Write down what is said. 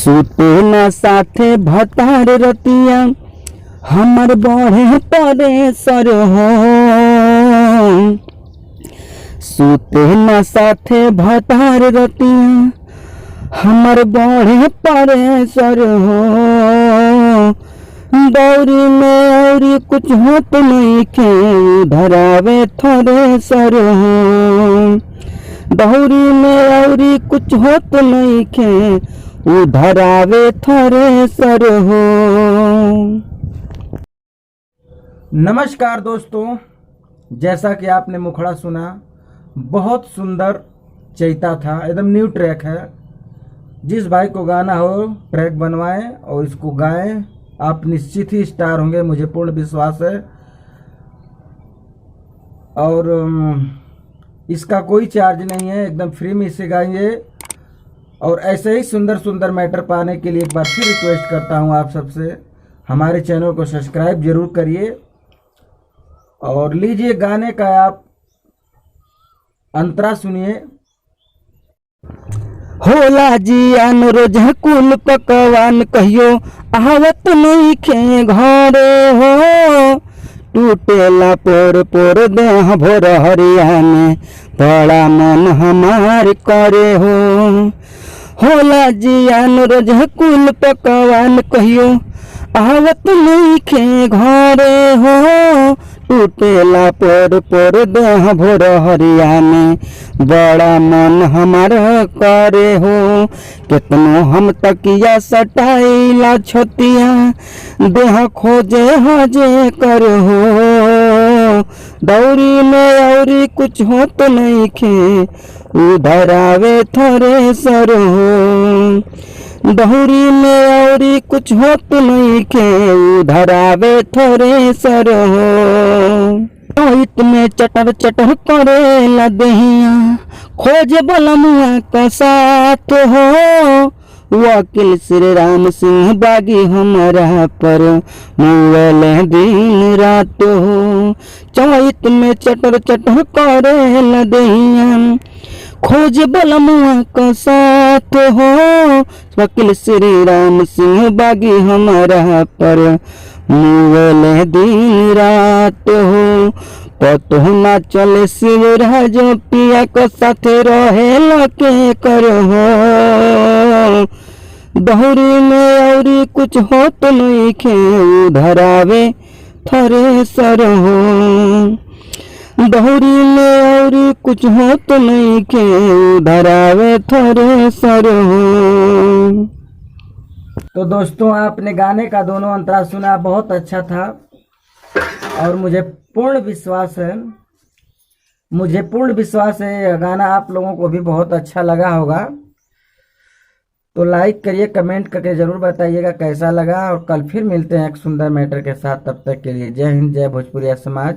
सुते न साथे भतार रतिया हमर बढ़े परे सर हो। सुते न साथे भतार रतिया हमर बढ़े परे सर हो। दौरी में और कुछ होत नहीं के धरावे थोड़े सर हो। दौरी में और कुछ होत नहीं के उधरावे थोड़े सर हो। नमस्कार दोस्तों, जैसा कि आपने मुखड़ा सुना, बहुत सुंदर चैता था, एकदम न्यू ट्रैक है। जिस भाई को गाना हो ट्रैक बनवाएं और इसको गाएं, आप निश्चित ही स्टार होंगे, मुझे पूर्ण विश्वास है। और इसका कोई चार्ज नहीं है, एकदम फ्री में इसे गाएंगे। और ऐसे ही सुंदर सुंदर मैटर पाने के लिए एक बार फिर रिक्वेस्ट करता हूं आप सबसे, हमारे चैनल को सब्सक्राइब जरूर करिए। और लीजिए गाने का आप अंतरा सुनिए। होला जियान रोज कुल पकवान कहियो आवत नहीं खे घरे हो। टूटेला पोर पोर देह भोर हरियाने बड़ा मन हमार करे हो। होला जियान रोज कुल पकवान कहियो आवत नहीं खे घरे हो। टूटेला पोर पोर देह भोर हरियाने बड़ा मन हमार करे हो। कितनो हम तकिया सटाइला छतिया देह खोजे हजे कर हो। दौरी में और कुछ होत नहीं खे उधरावे थोड़े सर हो। दौरी में और कुछ होत नहीं के उधरावे थोड़े सर हो। इत में चटर चटर करे ला दहिया खोज बलमुआ का साथ हो। वकील श्री राम सिंह बागी हमारा पर मुगल दिन रात हो। चैत में चटर चटर करे ला दहिया खोज बलमुआ का साथ हो। वकील श्री राम सिंह बागी हमारा पर मुगल दिन रात हो। पतो ना चले शिवराज पिया को साथे रहे लके कर हो। दौरी में और कुछ होत नहीं खे उधरावे थोड़े सर हो। दौरी में और कुछ होत नहीं के उधरावे थोड़े सर हो। तो दोस्तों, आपने गाने का दोनों अंतरा सुना, बहुत अच्छा था। और मुझे पूर्ण विश्वास है यह गाना आप लोगों को भी बहुत अच्छा लगा होगा। तो लाइक करिए, कमेंट करके जरूर बताइएगा कैसा लगा। और कल फिर मिलते हैं एक सुंदर मैटर के साथ। तब तक के लिए जय हिंद, जय भोजपुरिया समाज।